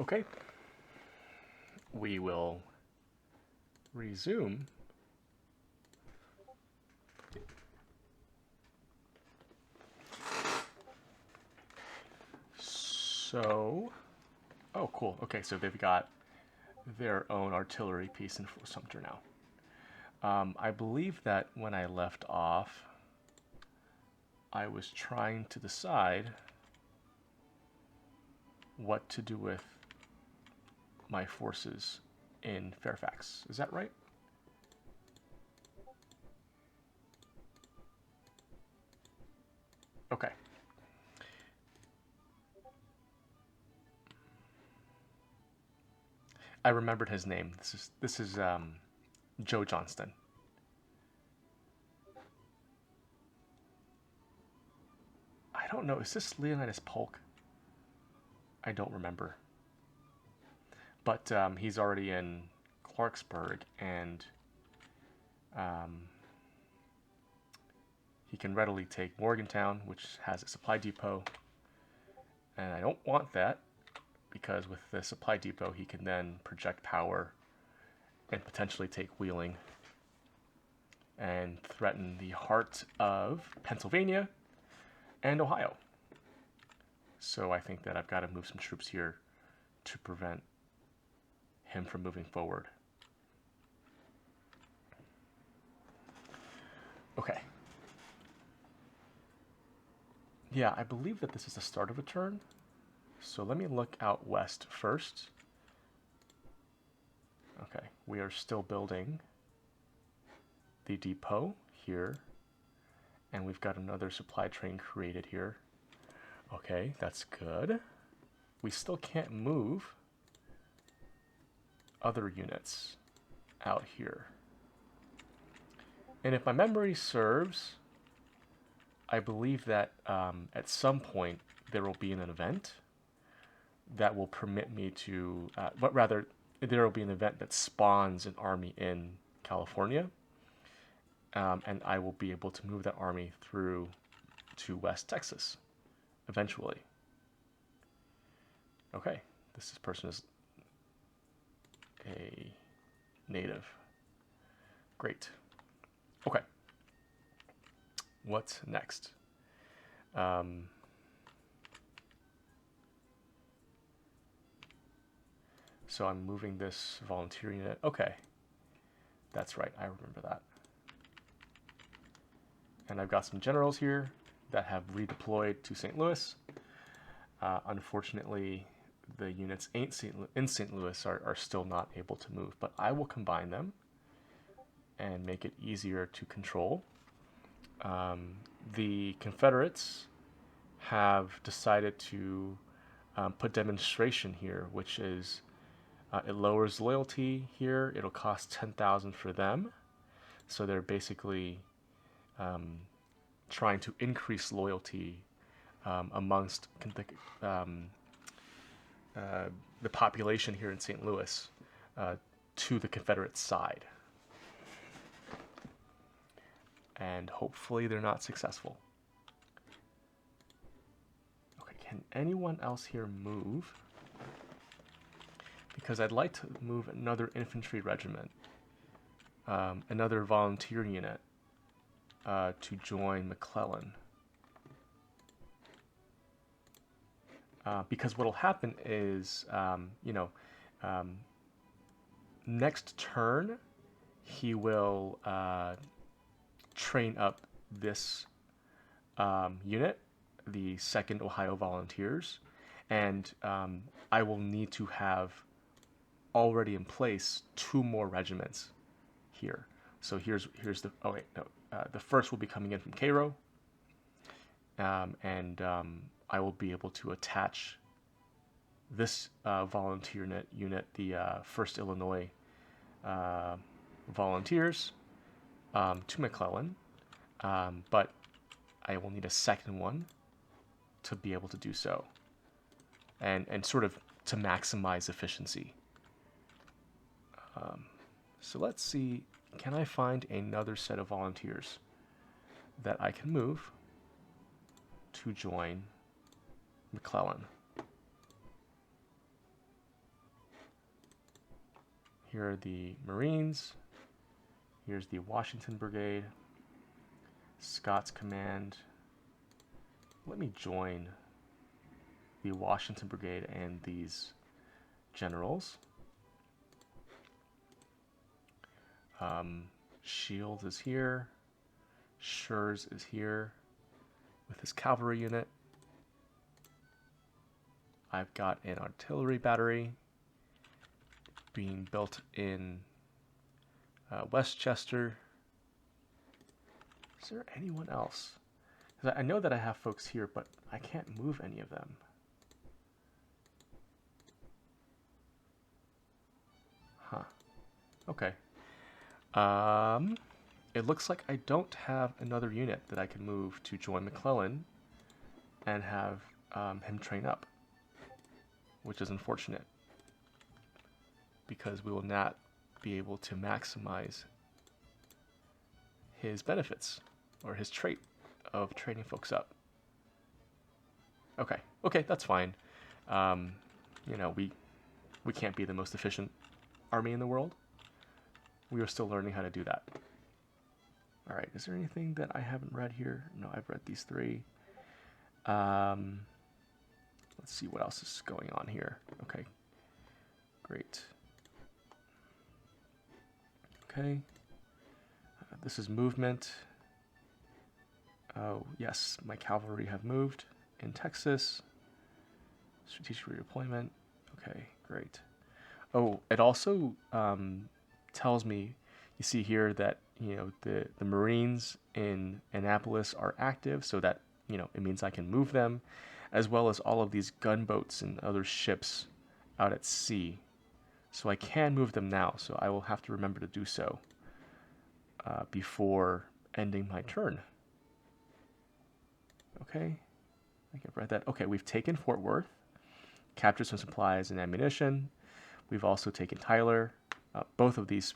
Okay, we will resume. So, oh, cool. Okay, so they've got their own artillery piece in Fort Sumter now. I believe that when I left off, I was trying to decide what to do with my forces in Fairfax. Is that right? Okay. I remembered his name. This is Joe Johnston. I don't know. Is this Leonidas Polk? I don't remember. But he's already in Clarksburg, and um, he can readily take Morgantown, which has a supply depot. And I don't want that, because with the supply depot, he can then project power and potentially take Wheeling and threaten the heart of Pennsylvania and Ohio. So I think that I've got to move some troops here to prevent him from moving forward. Okay. Yeah, I believe that this is the start of a turn. So let me look out west first. Okay, we are still building the depot here, and we've got another supply train created here. Okay, that's good. We still can't move other units out here. And if my memory serves, I believe that at some point there will be an event that will permit me to, but rather, there will be an event that spawns an army in California, and I will be able to move that army through to West Texas eventually. Okay, this person is a native. Great. Okay. What's next? So I'm moving this volunteer unit. Okay. That's right, I remember that. And I've got some generals here that have redeployed to St. Louis. Unfortunately, the units in St. Louis are still not able to move, but I will combine them and make it easier to control. The Confederates have decided to put demonstration here, which is it lowers loyalty here. It'll cost 10,000 for them, so they're basically trying to increase loyalty amongst the population here in St. Louis to the Confederate side. And hopefully they're not successful. Okay, can anyone else here move? Because I'd like to move another infantry regiment, another volunteer unit to join McClellan. Because what'll happen is, next turn, he will train up this unit, the 2nd Ohio Volunteers, and I will need to have already in place 2 more regiments here. So here's the, oh wait, no, the first will be coming in from Cairo, and I will be able to attach this volunteer unit, the 1st Illinois Volunteers, to McClellan, but I will need a second one to be able to do so, and sort of to maximize efficiency. So let's see, can I find another set of volunteers that I can move to join McClellan? Here are the Marines. Here's the Washington Brigade. Scott's command. Let me join the Washington Brigade and these generals. Shields is here. Schurz is here with his cavalry unit. I've got an artillery battery being built in Westchester. Is there anyone else? Because I know that I have folks here, but I can't move any of them. Huh. Okay. It looks like I don't have another unit that I can move to join McClellan and have him train up, which is unfortunate because we will not be able to maximize his benefits or his trait of training folks up. Okay, that's fine. You know, we can't be the most efficient army in the world. We are still learning how to do that. All right, is there anything that I haven't read here? No, I've read these three. Let's see what else is going on here. Okay, great. Okay, this is movement. Oh, yes, my cavalry have moved in Texas. Strategic redeployment. Okay, great. Oh, it also tells me, you see here that, you know, the Marines in Annapolis are active, so that, you know, it means I can move them, as well as all of these gunboats and other ships out at sea. So I can move them now, so I will have to remember to do so before ending my turn. Okay, I think I've read that. Okay, we've taken Fort Worth, captured some supplies and ammunition. We've also taken Tyler. Both of these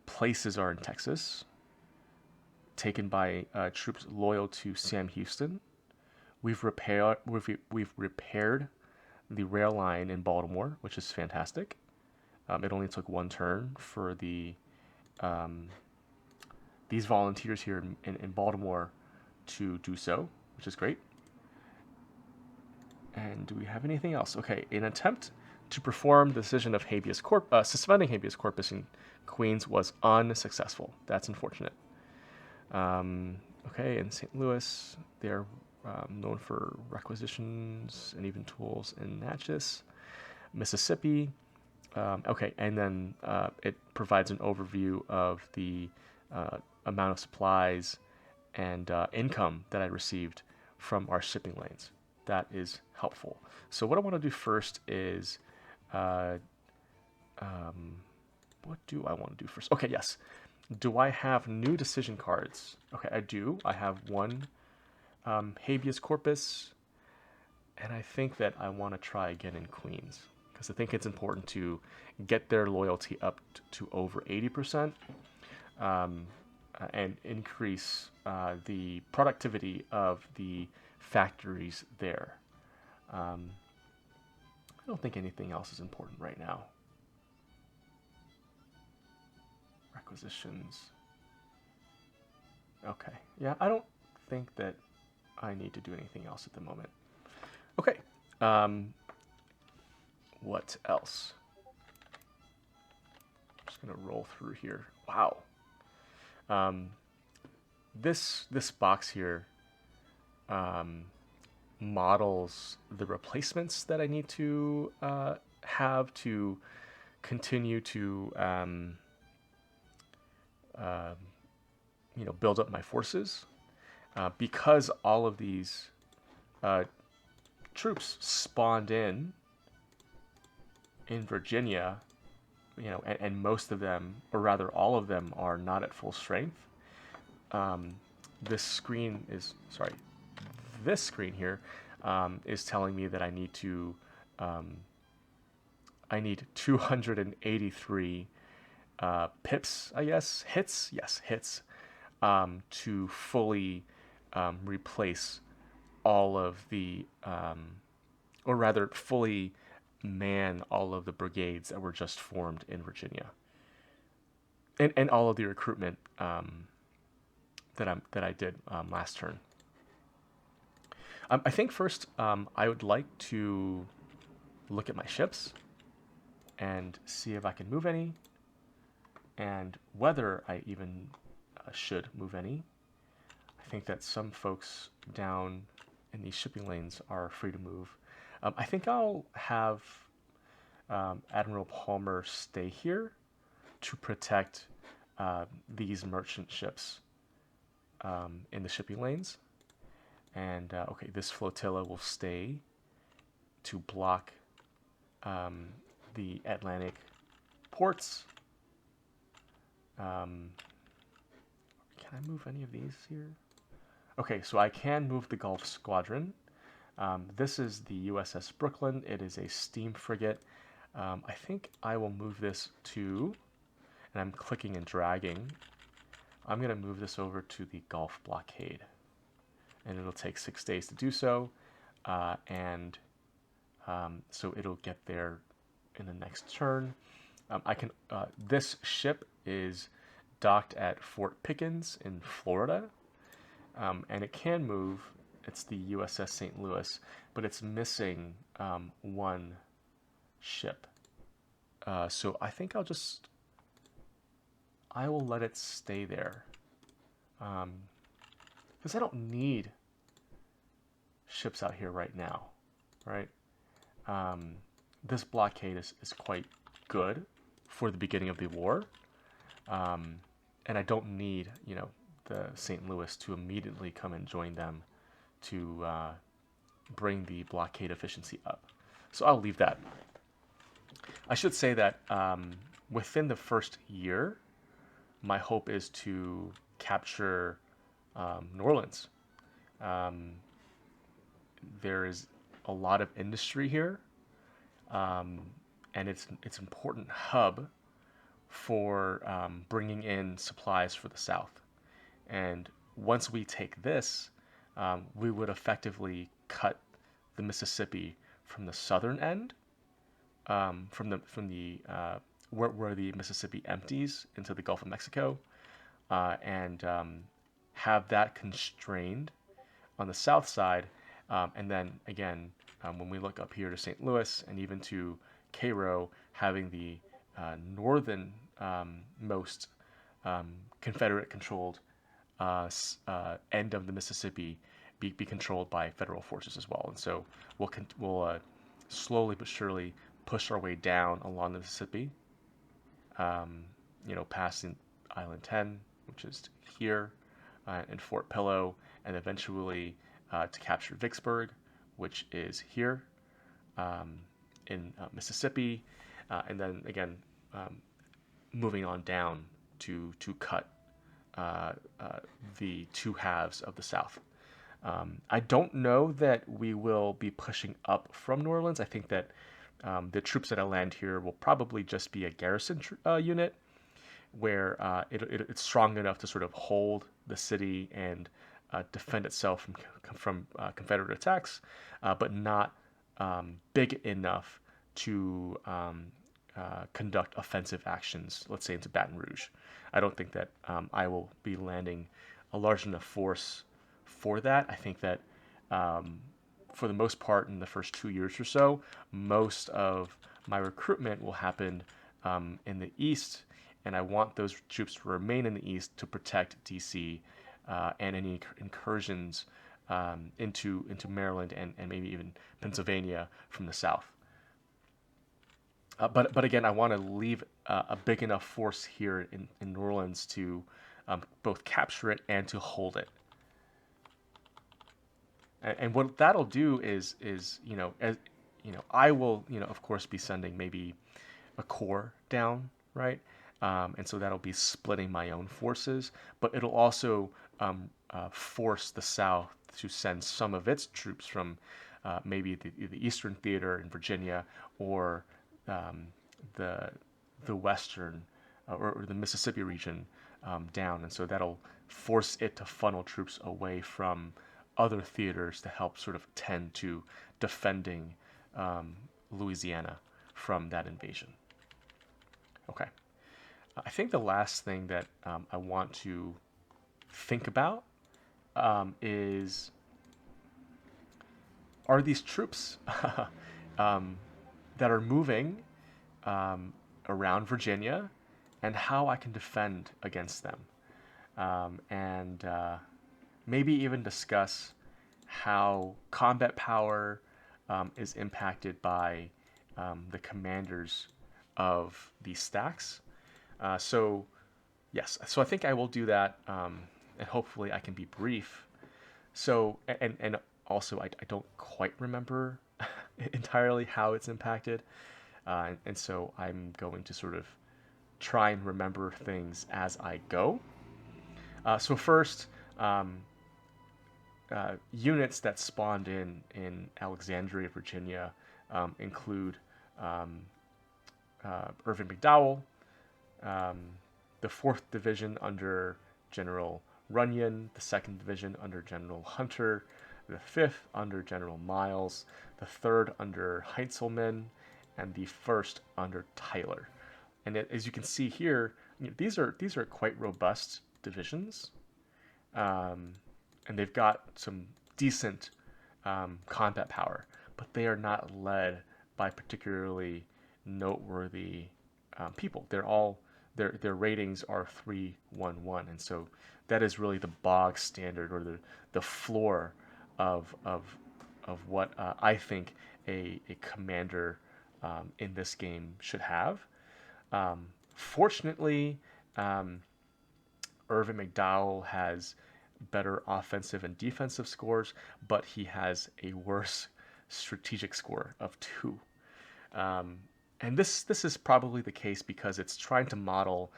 places are in Texas, taken by troops loyal to Sam Houston. We've repaired the rail line in Baltimore, which is fantastic. It only took one turn for these volunteers here in Baltimore to do so, which is great. And do we have anything else? Okay, an attempt to perform the decision of suspending habeas corpus in Queens was unsuccessful. That's unfortunate. Okay, in St. Louis, they're known for requisitions and even tools in Natchez. Mississippi. Okay, and then it provides an overview of the amount of supplies and income that I received from our shipping lanes. That is helpful. So what I want to do first is, what do I want to do first? Okay, yes. Do I have new decision cards? Okay, I do. I have one habeas corpus, and I think that I want to try again in Queens, because I think it's important to get their loyalty up to over 80%, and increase the productivity of the factories there. I don't think anything else is important right now. Requisitions. Okay, yeah, I don't think that I need to do anything else at the moment. Okay, what else? I'm just gonna roll through here. Wow. This box here models the replacements that I need to have to continue to build up my forces, because all of these troops spawned in Virginia, and most of them, or rather all of them, are not at full strength. This screen here is telling me that I need 283 pips, I guess, hits, to fully replace all of the, or rather fully man all of the brigades that were just formed in Virginia, and all of the recruitment that I did last turn. I think first I would like to look at my ships and see if I can move any, and whether I even should move any. I think that some folks down in these shipping lanes are free to move. I think I'll have Admiral Palmer stay here to protect these merchant ships in the shipping lanes. And okay, this flotilla will stay to block the Atlantic ports. Can I move any of these here? Okay, so I can move the Gulf Squadron. This is the USS Brooklyn. It is a steam frigate. I think I will move this to, and I'm clicking and dragging. I'm going to move this over to the Gulf Blockade. And it'll take 6 days to do so. So it'll get there in the next turn. This ship is docked at Fort Pickens in Florida. And it can move. It's the USS St. Louis, but it's missing one ship. So I think I will let it stay there. Because I don't need ships out here right now, right? This blockade is quite good for the beginning of the war. And I don't need, the St. Louis to immediately come and join them to bring the blockade efficiency up. So I'll leave that. I should say that within the first year, my hope is to capture New Orleans. There is a lot of industry here, and it's an important hub for bringing in supplies for the South. And once we take this, we would effectively cut the Mississippi from the southern end, from the where the Mississippi empties into the Gulf of Mexico, and have that constrained on the south side. And then again, when we look up here to St. Louis and even to Cairo, having the northern most Confederate-controlled end of the Mississippi be controlled by federal forces as well. And so we'll slowly but surely push our way down along the Mississippi, passing Island 10, which is here, and Fort Pillow, and eventually to capture Vicksburg, which is here in Mississippi, and then again moving on down to cut the two halves of the South. I don't know that we will be pushing up from New Orleans. I think that the troops that land here will probably just be a garrison unit, where it's strong enough to sort of hold the city and defend itself from Confederate attacks, but not big enough to conduct offensive actions, let's say into Baton Rouge. I don't think that I will be landing a large enough force for that. I think that for the most part in the first 2 years or so, most of my recruitment will happen in the east, and I want those troops to remain in the east to protect DC and any incursions into Maryland and maybe even Pennsylvania from the south. But again, I want to leave a big enough force here in New Orleans to both capture it and to hold it. And what that'll do is I will of course be sending maybe a corps down, right? And so that'll be splitting my own forces, but it'll also force the South to send some of its troops from maybe the Eastern Theater in Virginia or the Western or the Mississippi region down, and so that'll force it to funnel troops away from other theaters to help sort of tend to defending Louisiana from that invasion. Okay. I think the last thing that I want to think about is, are these troops um, that are moving around Virginia, and how I can defend against them, and maybe even discuss how combat power is impacted by the commanders of these stacks. So yes, so I think I will do that, and hopefully I can be brief. So and also I don't quite remember entirely how it's impacted, and so I'm going to sort of try and remember things as I go. So first, um, units that spawned in Alexandria, Virginia, include um, Irvin McDowell, um, the 4th Division under General Runyon, the 2nd Division under General Hunter, the 5th under General Miles, the 3rd under Heintzelman, and the 1st under Tyler. And as you can see here, these are quite robust divisions, um, and they've got some decent combat power, but they are not led by particularly noteworthy people. They're all their ratings are 311, and so that is really the bog standard, or the floor of what I think a commander in this game should have. Fortunately, um, Irvin McDowell has better offensive and defensive scores, but he has a worse strategic score of 2. Um, and this is probably the case because it's trying to model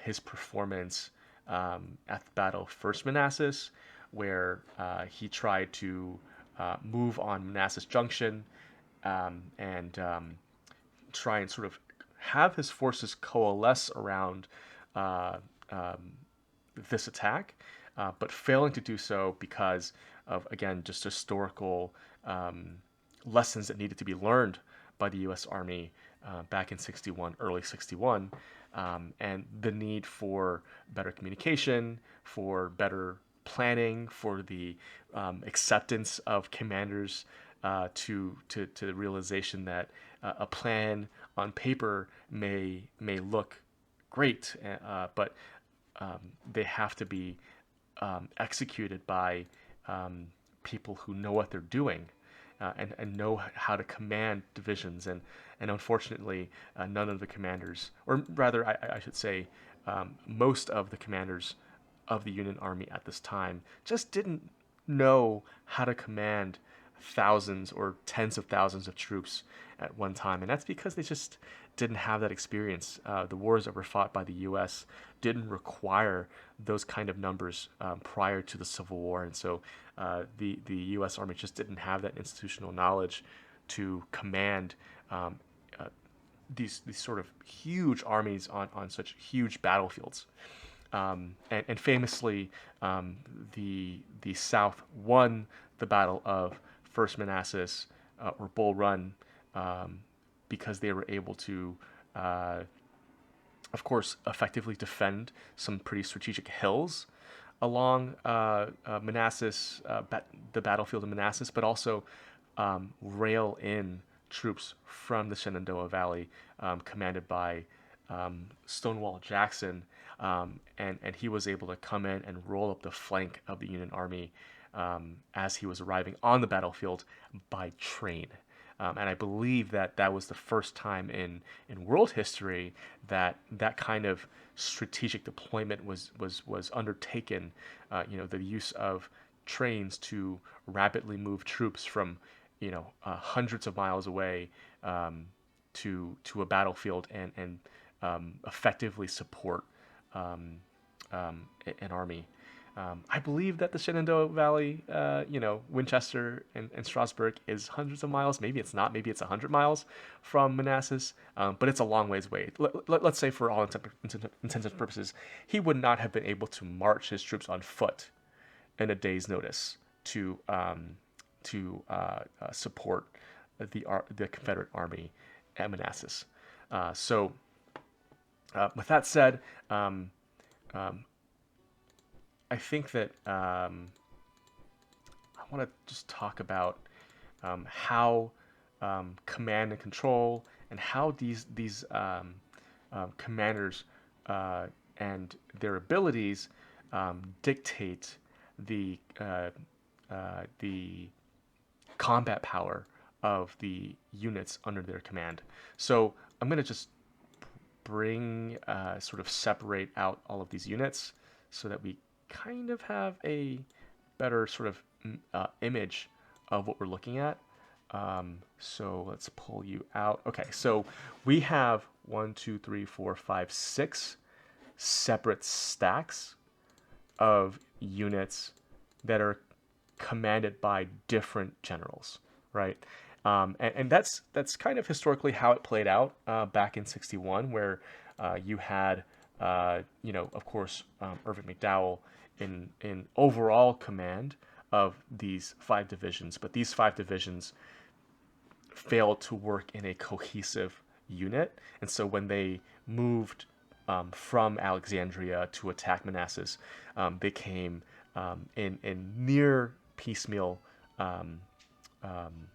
his performance at the Battle of First Manassas, where he tried to move on Manassas Junction, and try and sort of have his forces coalesce around uh, um, this attack, but failing to do so because of, again, just historical lessons that needed to be learned by the U.S. Army back in 61, early 61, and the need for better communication, for better planning, for the acceptance of commanders to the realization that a plan on paper may look great, but they have to be executed by people who know what they're doing, and know how to command divisions. And unfortunately, none of the commanders, or rather, I should say, most of the commanders of the Union Army at this time just didn't know how to command thousands or tens of thousands of troops at one time, and that's because they just didn't have that experience. The wars that were fought by the U.S. didn't require those kind of numbers prior to the Civil War, and so the U.S. Army just didn't have that institutional knowledge to command these sort of huge armies on such huge battlefields. And famously, the South won the Battle of First Manassas, or Bull Run, because they were able to, of course, effectively defend some pretty strategic hills along Manassas, the battlefield of Manassas, but also rail in troops from the Shenandoah Valley, commanded by Stonewall Jackson, and he was able to come in and roll up the flank of the Union Army as he was arriving on the battlefield by train. And I believe that that was the first time in world history that that kind of strategic deployment was undertaken. The use of trains to rapidly move troops from hundreds of miles away, to a battlefield, and effectively support an army. I believe that the Shenandoah Valley, Winchester and Strasburg is hundreds of miles. Maybe it's not. Maybe it's 100 miles from Manassas, but it's a long ways away. Let's say, for all intents and purposes, he would not have been able to march his troops on foot in a day's notice to support the Confederate army at Manassas. With that said, um, um, I think that I want to just talk about how command and control and how these commanders and their abilities dictate the combat power of the units under their command. So I'm going to just bring sort of separate out all of these units so that we kind of have a better sort of image of what we're looking at. So let's pull you out. Okay, so we have 6 separate stacks of units that are commanded by different generals, right? And that's kind of historically how it played out back in '61, where you had, of course, Irving McDowell in overall command of these 5 divisions, but these 5 divisions failed to work in a cohesive unit, and so when they moved from Alexandria to attack Manassas, they came in near piecemeal um, um,